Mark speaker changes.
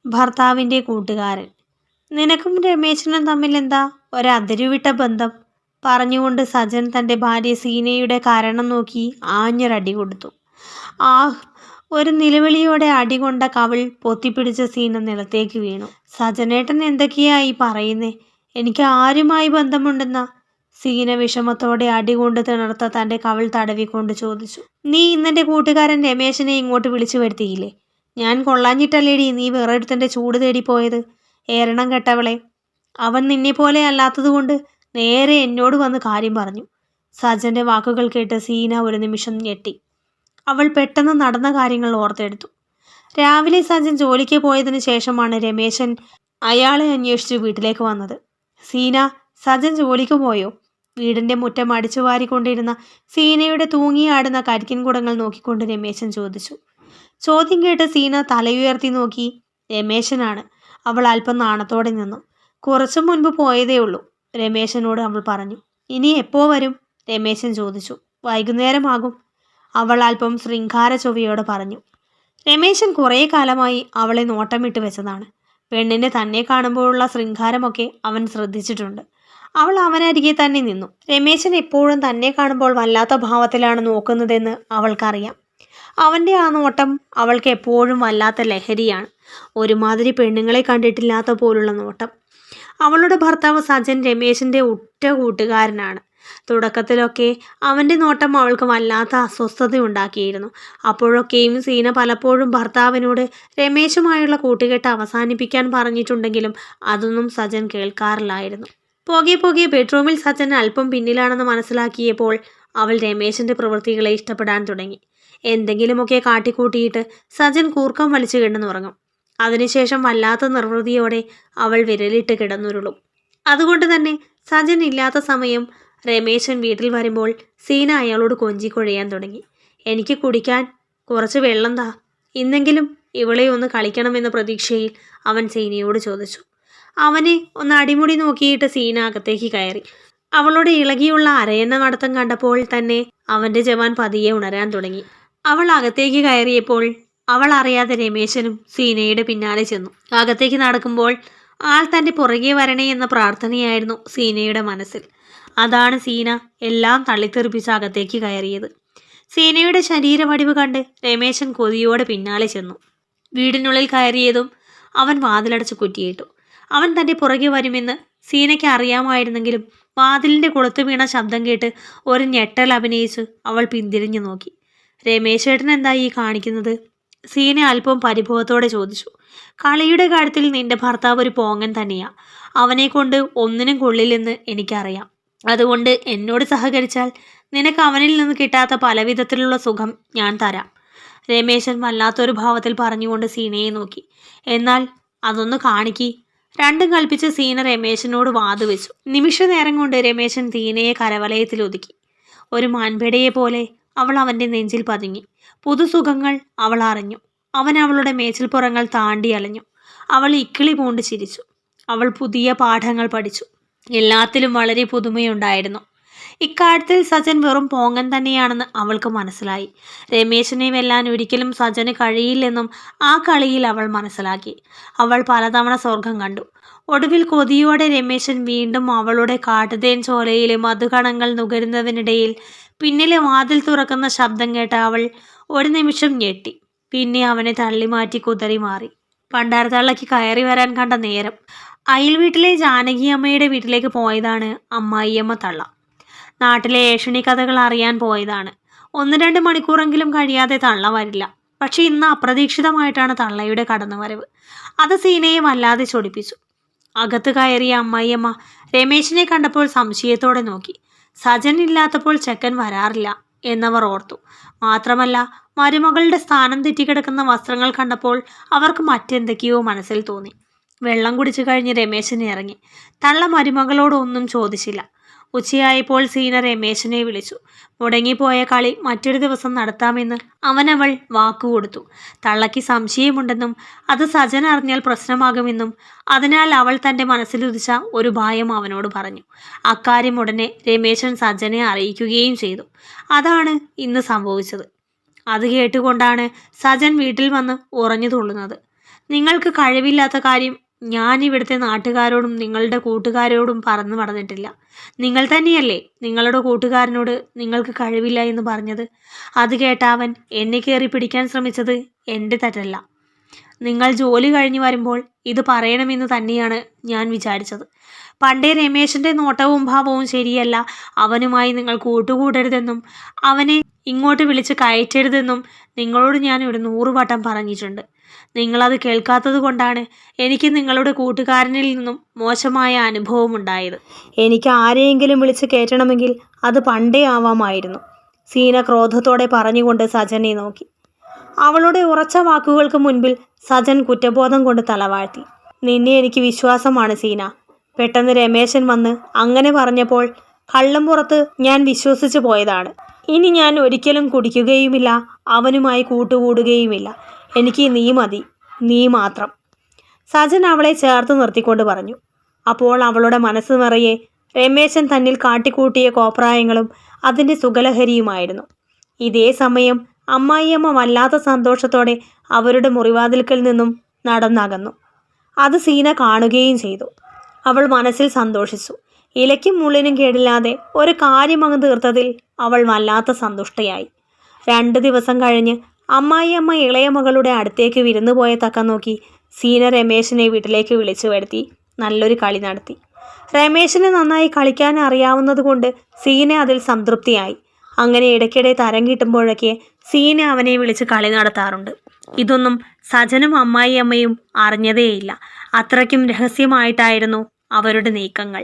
Speaker 1: ഭർത്താവിൻ്റെ കൂട്ടുകാരൻ. നിനക്കും രമേശനും തമ്മിൽ എന്താ ഒരതിരുവിട്ട ബന്ധം? പറഞ്ഞുകൊണ്ട് സജൻ തൻ്റെ ഭാര്യ സീനയുടെ കാരണം നോക്കി ആഞ്ഞൊരടി കൊടുത്തു. ആഹ്! ഒരു നിലവിളിയോടെ അടികൊണ്ട കവിൾ പൊത്തിപ്പിടിച്ച സീന നിലത്തേക്ക് വീണു. സജനേട്ടൻ എന്തൊക്കെയാ ഈ പറയുന്നേ? എനിക്ക് ആരുമായി ബന്ധമുണ്ടെന്നാ? സീന വിഷമത്തോടെ അടികൊണ്ട് തിണർത്ത തൻ്റെ കവിൾ തടവിക്കൊണ്ട് ചോദിച്ചു. നീ ഇന്നെൻ്റെ കൂട്ടുകാരൻ രമേശനെ ഇങ്ങോട്ട് വിളിച്ചു വരുത്തിയില്ലേ? ഞാൻ കൊള്ളാഞ്ഞിട്ടല്ലേടി നീ വേറൊരുത്തൻ്റെ ചൂട് തേടിപ്പോയത്? ഏരണം കെട്ടവളെ, അവൻ നിന്നെപ്പോലെ അല്ലാത്തതുകൊണ്ട് നേരെ എന്നോട് വന്ന് കാര്യം പറഞ്ഞു. സജൻ്റെ വാക്കുകൾ കേട്ട് സീന ഒരു നിമിഷം ഞെട്ടി. അവൾ പെട്ടെന്ന് നടന്ന കാര്യങ്ങൾ ഓർത്തെടുത്തു. രാവിലെ സജൻ ജോലിക്ക് പോയതിനു ശേഷമാണ് രമേശൻ അയാളെ അന്വേഷിച്ച് വീട്ടിലേക്ക് വന്നത്. സീന, സജൻ ജോലിക്ക് പോയോ? വീടിൻ്റെ മുറ്റം അടിച്ചു വാരിക്കൊണ്ടിരുന്ന സീനയുടെ തൂങ്ങിയാടുന്ന കരിക്കിൻ കുടങ്ങൾ നോക്കിക്കൊണ്ട് രമേശൻ ചോദിച്ചു. ചോദ്യം കേട്ട് സീന തലയുയർത്തി നോക്കി. രമേശനാണ്. അവൾ അല്പം നാണത്തോടെ നിന്നു. കുറച്ചു മുൻപ് പോയതേ ഉള്ളൂ, രമേശനോട് അവൾ പറഞ്ഞു. ഇനി എപ്പോ വരും? രമേശൻ ചോദിച്ചു. വൈകുന്നേരമാകും, അവൾ അല്പം ശൃംഗാര ചൊവ്വയോടെ പറഞ്ഞു. രമേശൻ കുറേ കാലമായി അവളെ നോട്ടമിട്ട് വെച്ചതാണ്. പെണ്ണിനെ തന്നെ കാണുമ്പോഴുള്ള ശൃംഗാരമൊക്കെ അവൻ ശ്രദ്ധിച്ചിട്ടുണ്ട്. അവൾ അവനരികെ തന്നെ നിന്നു. രമേശൻ എപ്പോഴും തന്നെ കാണുമ്പോൾ വല്ലാത്ത ഭാവത്തിലാണ് നോക്കുന്നതെന്ന് അവൾക്കറിയാം. അവൻ്റെ ആ നോട്ടം അവൾക്ക് എപ്പോഴും വല്ലാത്ത ലഹരിയാണ്. ഒരുമാതിരി പെണ്ണുങ്ങളെ കണ്ടിട്ടില്ലാത്ത പോലുള്ള നോട്ടം. അവളുടെ ഭർത്താവ് സജൻ രമേശൻ്റെ ഉറ്റ കൂട്ടുകാരനാണ്. തുടക്കത്തിലൊക്കെ അവൻ്റെ നോട്ടം അവൾക്ക് വല്ലാത്ത അസ്വസ്ഥത ഉണ്ടാക്കിയിരുന്നു. അപ്പോഴൊക്കെയും സീന പലപ്പോഴും ഭർത്താവിനോട് രമേശുമായുള്ള കൂട്ടുകെട്ട് അവസാനിപ്പിക്കാൻ പറഞ്ഞിട്ടുണ്ടെങ്കിലും അതൊന്നും സജൻ കേൾക്കാറില്ലായിരുന്നു. പോകെ പോകെ ബെഡ്റൂമിൽ സജൻ അല്പം പിന്നിലാണെന്ന് മനസ്സിലാക്കിയപ്പോൾ അവൾ രമേശൻ്റെ പ്രവൃത്തികളെ ഇഷ്ടപ്പെടാൻ തുടങ്ങി. എന്തെങ്കിലുമൊക്കെ കാട്ടിക്കൂട്ടിയിട്ട് സജൻ കൂർക്കം വലിച്ചു കിടന്നുറങ്ങും. അതിനുശേഷം വല്ലാത്ത നിർവൃതിയോടെ അവൾ വിരലിട്ട് കിടന്നുരുളും. അതുകൊണ്ട് തന്നെ സജൻ ഇല്ലാത്ത സമയം രമേശൻ വീട്ടിൽ വരുമ്പോൾ സീന അയാളോട് കൊഞ്ചിക്കൊഴയാൻ തുടങ്ങി. എനിക്ക് കുടിക്കാൻ കുറച്ച് വെള്ളം താ, ഇന്നെങ്കിലും ഇവളെ ഒന്ന് കളിക്കണമെന്ന പ്രതീക്ഷയിൽ അവൻ സീനയോട് ചോദിച്ചു. അവനെ ഒന്ന് അടിമുടി നോക്കിയിട്ട് സീന അകത്തേക്ക് കയറി. അവളുടെ ഇളകിയുള്ള അരയന്ന നടത്തം കണ്ടപ്പോൾ തന്നെ അവൻ്റെ ജവാൻ പതിയെ ഉണരാൻ തുടങ്ങി. അവൾ അകത്തേക്ക് കയറിയപ്പോൾ അവൾ അറിയാതെ രമേശനും സീനയുടെ പിന്നാലെ ചെന്നു. അകത്തേക്ക് നടക്കുമ്പോൾ ആൾ തൻ്റെ പുറകെ വരണേ എന്ന പ്രാർത്ഥനയായിരുന്നു സീനയുടെ മനസ്സിൽ. അതാണ് സീന എല്ലാം തള്ളിത്തെറിപ്പിച്ച് അകത്തേക്ക് കയറിയത്. സീനയുടെ ശരീരവടിവ് കണ്ട് രമേശൻ കൊതിയോടെ പിന്നാലെ ചെന്നു. വീടിനുള്ളിൽ കയറിയതും അവൻ വാതിലടച്ച് കുറ്റിയിട്ടു. അവൻ തൻ്റെ പുറകെ വരുമെന്ന് സീനയ്ക്ക് അറിയാമായിരുന്നെങ്കിലും വാതിലിൻ്റെ കൊളുത്തു വീണ ശബ്ദം കേട്ട് ഒരു ഞെട്ടൽ അഭിനയിച്ച് അവൾ പിന്തിരിഞ്ഞു നോക്കി. രമേശേട്ടൻ എന്താ ഈ കാണിക്കുന്നത്? സീന അല്പം പരിഭവത്തോടെ ചോദിച്ചു. കളിയുടെ കാര്യത്തിൽ നിന്റെ ഭർത്താവ് ഒരു പോങ്ങൻ തന്നെയാ. അവനെ കൊണ്ട് ഒന്നിനും കൊള്ളില്ലെന്ന് എനിക്കറിയാം. അതുകൊണ്ട് എന്നോട് സഹകരിച്ചാൽ നിനക്ക് അവനിൽ നിന്ന് കിട്ടാത്ത പലവിധത്തിലുള്ള സുഖം ഞാൻ തരാം. രമേശൻ വല്ലാത്തൊരു ഭാവത്തിൽ പറഞ്ഞുകൊണ്ട് സീനയെ നോക്കി. എന്നാൽ അതൊന്ന് കാണിക്കി. രണ്ടും കൽപ്പിച്ച് സീന രമേശനോട് വാതുവെച്ചു. നിമിഷ നേരം കൊണ്ട് രമേശൻ സീനയെ കരവലയത്തിൽ ഒതുക്കി. ഒരു മാൻപേടയെ പോലെ അവൾ അവൻ്റെ നെഞ്ചിൽ പതുങ്ങി. പുതുസുഖങ്ങൾ അവൾ അറിഞ്ഞു. അവൻ അവളുടെ മേച്ചിൽപ്പുറങ്ങൾ താണ്ടി അലഞ്ഞു. അവൾ ഇക്കിളി പൂണ്ട് ചിരിച്ചു. അവൾ പുതിയ പാഠങ്ങൾ പഠിച്ചു. എല്ലാത്തിലും വളരെ പുതുമയുണ്ടായിരുന്നു. ഇക്കാര്യത്തിൽ സജൻ വെറും പോങ്ങൻ തന്നെയാണെന്ന് അവൾക്ക് മനസ്സിലായി. രമേശനെ വെല്ലാൻ ഒരിക്കലും സജന് കഴിയില്ലെന്നും ആ കളിയിൽ അവൾ മനസ്സിലാക്കി. അവൾ പലതവണ സ്വർഗം കണ്ടു. ഒടുവിൽ കൊതിയോടെ രമേശൻ വീണ്ടും അവളുടെ കാട്ടുതേൻ ചോലയിലെ മധുകണങ്ങൾ നുകരുന്നതിനിടയിൽ പിന്നിലെ വാതിൽ തുറക്കുന്ന ശബ്ദം കേട്ട അവൾ ഒരു നിമിഷം ഞെട്ടി. പിന്നെ അവനെ തള്ളിമാറ്റി കുതറി മാറി. പണ്ടാരത്തള്ളയ്ക്ക് കയറി വരാൻ കണ്ട നേരം. അയൽ വീട്ടിലെ ജാനകി അമ്മയുടെ വീട്ടിലേക്ക് പോയതാണ് അമ്മായിയമ്മ തള്ള. നാട്ടിലെ ഏഷണി കഥകൾ അറിയാൻ പോയതാണ്. 1-2 മണിക്കൂറെങ്കിലും കഴിയാതെ തള്ള വരില്ല. പക്ഷെ ഇന്ന് അപ്രതീക്ഷിതമായിട്ടാണ് തള്ളയുടെ കടന്നുവരവ്. അത് സീനയെ വല്ലാതെ ചൊടിപ്പിച്ചു. അകത്ത് കയറിയ അമ്മായിയമ്മ രമേശിനെ കണ്ടപ്പോൾ സംശയത്തോടെ നോക്കി. സജൻ ഇല്ലാത്തപ്പോൾ ചെക്കൻ വരാറില്ല എന്നവർ ഓർത്തു. മാത്രമല്ല മരുമകളുടെ സ്ഥാനം തെറ്റിക്കിടക്കുന്ന വസ്ത്രങ്ങൾ കണ്ടപ്പോൾ അവർക്ക് മറ്റെന്തൊക്കെയോ മനസ്സിൽ തോന്നി. വെള്ളം കുടിച്ചു കഴിഞ്ഞ് രമേശൻ ഇറങ്ങി. തള്ള മരുമകളോടൊന്നും ചോദിച്ചില്ല. ഉച്ചയായപ്പോൾ സീന രമേശനെ വിളിച്ചു. മുടങ്ങിപ്പോയ കളി മറ്റൊരു ദിവസം നടത്താമെന്ന് അവൾ വാക്കുകൊടുത്തു. തള്ളയ്ക്ക് സംശയമുണ്ടെന്നും അത് സജൻ അറിഞ്ഞാൽ പ്രശ്നമാകുമെന്നും അതിനാൽ അവൾ തൻ്റെ മനസ്സിലുദിച്ച ഒരു ഭയം അവനോട് പറഞ്ഞു. അക്കാര്യം ഉടനെ രമേശൻ സജനെ അറിയിക്കുകയും ചെയ്തു. അതാണ് ഇന്ന് സംഭവിച്ചത്. അത് കേട്ടുകൊണ്ടാണ് സജൻ വീട്ടിൽ വന്ന് ഉറഞ്ഞു തുള്ളുന്നത്. നിങ്ങൾക്ക് കഴിവില്ലാത്ത കാര്യം ഞാൻ ഇവിടുത്തെ നാട്ടുകാരോടും നിങ്ങളുടെ കൂട്ടുകാരോടും പറഞ്ഞു നടന്നിട്ടില്ല. നിങ്ങൾ തന്നെയല്ലേ നിങ്ങളുടെ കൂട്ടുകാരനോട് നിങ്ങൾക്ക് കഴിവില്ല എന്ന് പറഞ്ഞത്? അത് കേട്ട അവൻ എന്നെ കയറി പിടിക്കാൻ ശ്രമിച്ചത് എൻ്റെ തെറ്റല്ല. നിങ്ങൾ ജോലി കഴിഞ്ഞ് വരുമ്പോൾ ഇത് പറയണമെന്ന് തന്നെയാണ് ഞാൻ വിചാരിച്ചത്. പണ്ടേ രമേശൻ്റെ നോട്ടവും ഭാവവും ശരിയല്ല, അവനുമായി നിങ്ങൾ കൂട്ടുകൂടരുതെന്നും അവനെ ഇങ്ങോട്ട് വിളിച്ച് കയറ്റരുതെന്നും നിങ്ങളോട് ഞാൻ ഒരു 100 വട്ടം പറഞ്ഞിട്ടുണ്ട്. നിങ്ങളത് കേൾക്കാത്തത് കൊണ്ടാണ് എനിക്ക് നിങ്ങളുടെ കൂട്ടുകാരനിൽ നിന്നും മോശമായ അനുഭവം ഉണ്ടായത്. എനിക്ക് ആരെയെങ്കിലും വിളിച്ച് കയറ്റണമെങ്കിൽ അത് പണ്ടേ ആവാമായിരുന്നു. സീന ക്രോധത്തോടെ പറഞ്ഞുകൊണ്ട് സജനെ നോക്കി. അവളുടെ ഉറച്ച വാക്കുകൾക്ക് മുൻപിൽ സജൻ കുറ്റബോധം കൊണ്ട് തലവാഴ്ത്തി. നിന്നെ എനിക്ക് വിശ്വാസമാണ് സീന. പെട്ടെന്ന് രമേശൻ വന്ന് അങ്ങനെ പറഞ്ഞപ്പോൾ കള്ളം പുറത്ത് ഞാൻ വിശ്വസിച്ചു പോയതാണ്. ഇനി ഞാൻ ഒരിക്കലും കുടിക്കുകയുമില്ല, അവനുമായി കൂട്ടുകൂടുകയുമില്ല. എനിക്ക് നീ മതി, നീ മാത്രം. സജൻ അവളെ ചേർത്ത് നിർത്തിക്കൊണ്ട് പറഞ്ഞു. അപ്പോൾ അവളുടെ മനസ്സ് നിറയെ രമേശൻ തന്നിൽ കാട്ടിക്കൂട്ടിയ കോപ്രായങ്ങളും അതിൻ്റെ സുഖലഹരിയുമായിരുന്നു. ഇതേ സമയം അമ്മായിയമ്മ വല്ലാത്ത സന്തോഷത്തോടെ അവരുടെ മുറിവാതിൽക്കൽ നിന്നും നടന്നകന്നു. അത് സീന കാണുകയും ചെയ്തു. അവൾ മനസ്സിൽ സന്തോഷിച്ചു. ഇലയ്ക്കും മുള്ളിനും കേടില്ലാതെ ഒരു കാര്യം അങ്ങ് തീർത്തതിൽ അവൾ വല്ലാത്ത സന്തുഷ്ടയായി. 2 ദിവസം കഴിഞ്ഞ് അമ്മായിയമ്മ ഇളയ മകളുടെ അടുത്തേക്ക് വിരുന്നു പോയ തക്കം നോക്കി സീന രമേശിനെ വീട്ടിലേക്ക് വിളിച്ചു വരുത്തി നല്ലൊരു കളി നടത്തി. രമേശിന് നന്നായി കളിക്കാൻ അറിയാവുന്നതുകൊണ്ട് സീന അതിൽ സംതൃപ്തിയായി. അങ്ങനെ ഇടയ്ക്കിടെ തരം കിട്ടുമ്പോഴൊക്കെ സീന അവനെ വിളിച്ച് കളി നടത്താറുണ്ട്. ഇതൊന്നും സജനും അമ്മായിയമ്മയും അറിഞ്ഞതേയില്ല. അത്രയ്ക്കും രഹസ്യമായിട്ടായിരുന്നു അവരുടെ നീക്കങ്ങൾ.